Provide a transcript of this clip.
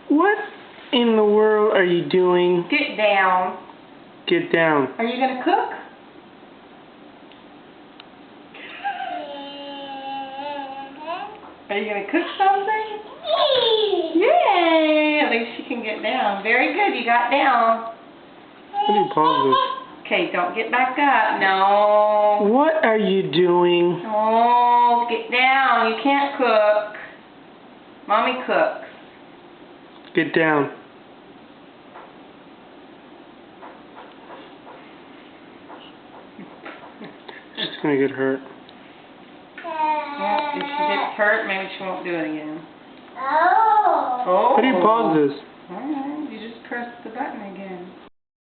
What in the world are you doing? Get down. Get down. Are you going to cook? Are you going to cook something? Yay! At least she can get down. Very good. You got down. How do you pause this? Okay, don't get back up. No. What are you doing? Oh, get down. You can't cook. Mommy cooks. Get down. She's gonna get hurt. Well, if she gets hurt, maybe she won't do it again. Oh. Oh. How do you pause this? Alright, you just press the button again.